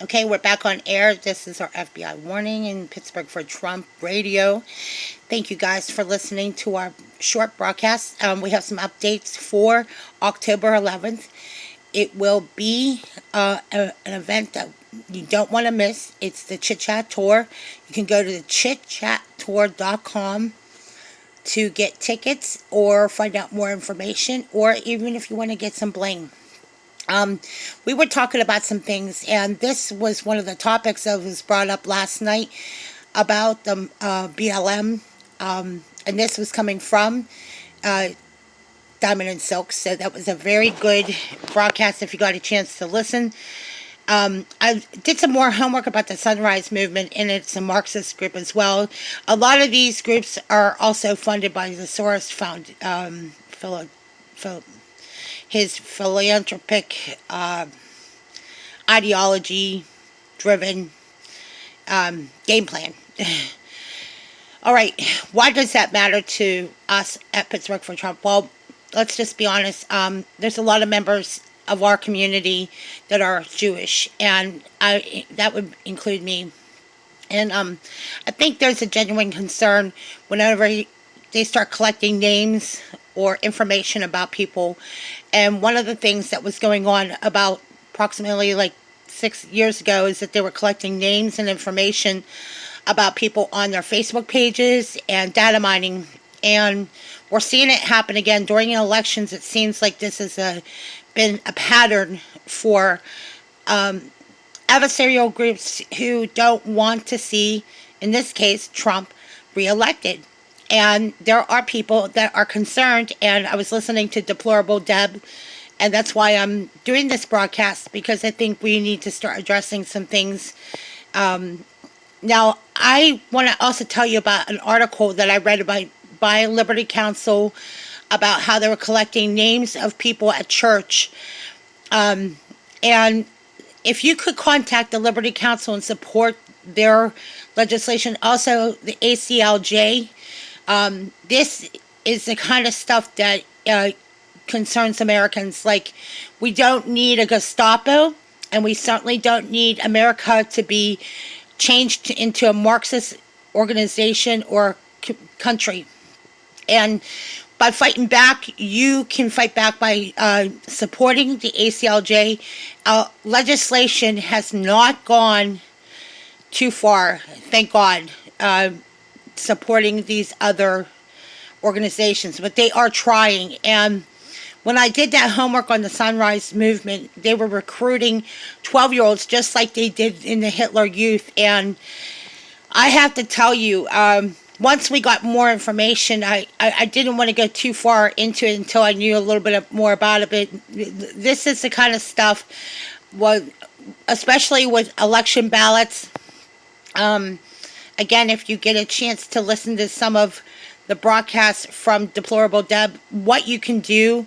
Okay, we're back on air. This is our FBI warning in Pittsburgh for Trump Radio. Thank you guys for listening to our short broadcast. We have some updates for October 11th. It will be an event that you don't want to miss. It's the Chit Chat Tour. You can go to the chitchattour.com to get tickets or find out more information, or even if you want to get some bling. We were talking about some things, and this was one of the topics that was brought up last night about the BLM, and this was coming from Diamond and Silk, so that was a very good broadcast if you got a chance to listen. I did some more homework about the Sunrise Movement, and it's a Marxist group as well. A lot of these groups are also funded by the Soros Fund, his philanthropic, ideology-driven game plan. All right, why does that matter to us at Pittsburgh for Trump? Well, let's just be honest. There's a lot of members of our community that are Jewish, and that would include me. And I think there's a genuine concern whenever they start collecting names or information about people. And one of the things that was going on about approximately like 6 years ago is that they were collecting names and information about people on their Facebook pages and data mining. And we're seeing it happen again during elections. It seems like this has been a pattern for adversarial groups who don't want to see, in this case, Trump reelected. And there are people that are concerned, and I was listening to Deplorable Deb, and that's why I'm doing this broadcast, because I think we need to start addressing some things. Now, I want to also tell you about an article that I read by Liberty Counsel about how they were collecting names of people at church. And if you could contact the Liberty Counsel and support their legislation, also the ACLJ, this is the kind of stuff that concerns Americans. Like, we don't need a Gestapo, and we certainly don't need America to be changed into a Marxist organization or country. And by fighting back, you can fight back by supporting the ACLJ. Legislation has not gone too far, thank God, supporting these other organizations, but they are trying. And when I did that homework on the Sunrise Movement, they were recruiting 12-year-olds just like they did in the Hitler Youth. And I have to tell you, once we got more information, I didn't want to go too far into it until I knew a little bit more about it. But this is the kind of stuff, especially with election ballots. Again, if you get a chance to listen to some of the broadcasts from Deplorable Deb, what you can do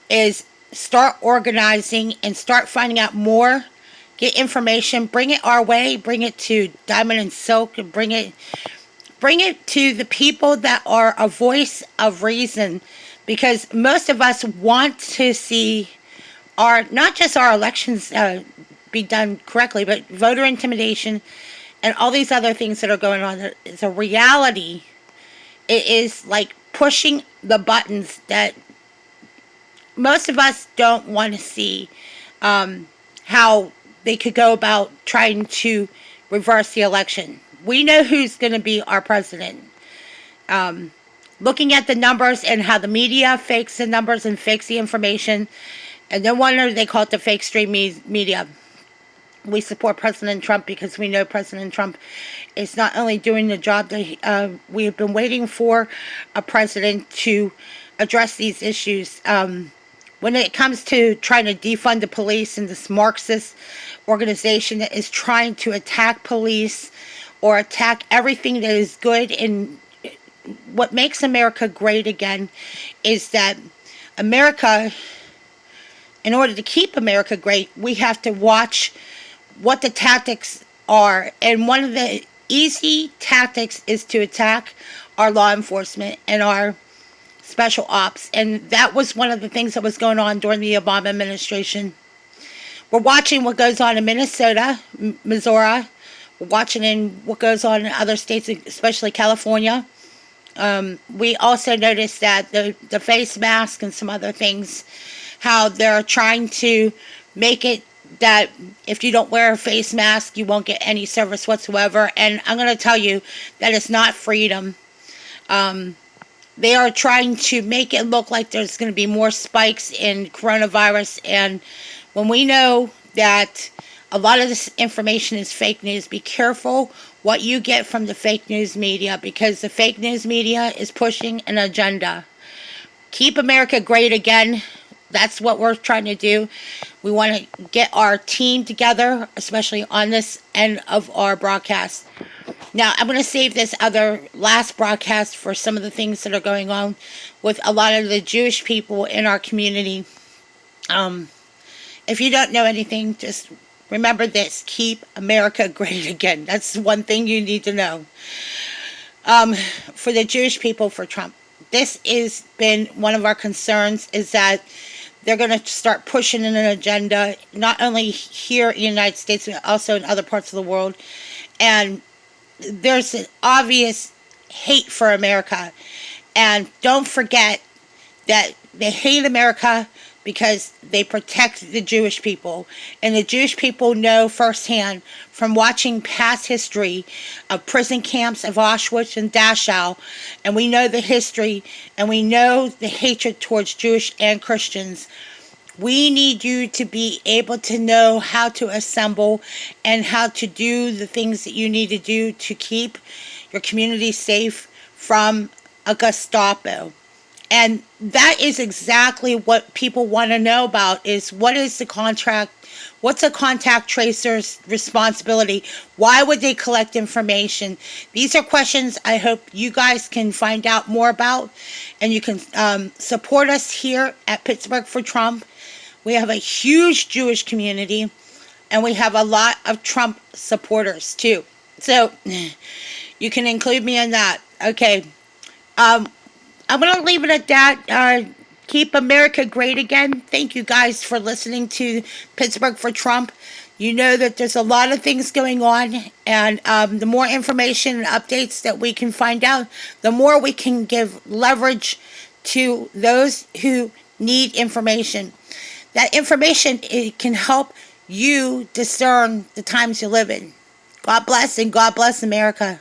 is start organizing and start finding out more. Get information, bring it our way, bring it to Diamond and Silk, and bring it to the people that are a voice of reason, because most of us want to see not just our elections be done correctly, but voter intimidation and all these other things that are going on. It's a reality. It is like pushing the buttons that most of us don't want to see, how they could go about trying to reverse the election. We know who's going to be our president. Looking at the numbers and how the media fakes the numbers and fakes the information, and no wonder they call it the fake stream media. We support President Trump because we know President Trump is not only doing the job that we have been waiting for a president to address these issues. When it comes to trying to defund the police and this Marxist organization that is trying to attack police or attack everything that is good, and what makes America great again is that America, in order to keep America great, we have to watch what the tactics are. And one of the easy tactics is to attack our law enforcement and our special ops. And that was one of the things that was going on during the Obama administration. We're watching what goes on in Minnesota, Missouri. We're watching in what goes on in other states, especially California. We also noticed that the face mask and some other things, how they're trying to make it that if you don't wear a face mask, you won't get any service whatsoever. And I'm going to tell you that it's not freedom. They are trying to make it look like there's going to be more spikes in coronavirus. And when we know that a lot of this information is fake news, be careful what you get from the fake news media, because the fake news media is pushing an agenda. Keep America great again. That's what we're trying to do. We want to get our team together, especially on this end of our broadcast. Now, I'm going to save this other last broadcast for some of the things that are going on with a lot of the Jewish people in our community. If you don't know anything, just remember this. Keep America great again. That's one thing you need to know. For the Jewish people, for Trump, this has been one of our concerns, is that they're going to start pushing in an agenda, not only here in the United States, but also in other parts of the world. And there's an obvious hate for America. And don't forget that they hate America because they protect the Jewish people. And the Jewish people know firsthand from watching past history of prison camps of Auschwitz and Dachau, and we know the history, and we know the hatred towards Jewish and Christians. We need you to be able to know how to assemble and how to do the things that you need to do to keep your community safe from a Gestapo. And that is exactly what people want to know about, is what is the contract, what's a contact tracer's responsibility, why would they collect information? These are questions I hope you guys can find out more about, and you can support us here at Pittsburgh for Trump. We have a huge Jewish community, and we have a lot of Trump supporters too. So you can include me in that. Okay. I'm going to leave it at that. Keep America great again. Thank you guys for listening to Pittsburgh for Trump. You know that there's a lot of things going on, and the more information and updates that we can find out, the more we can give leverage to those who need information. That information, it can help you discern the times you live in. God bless, and God bless America.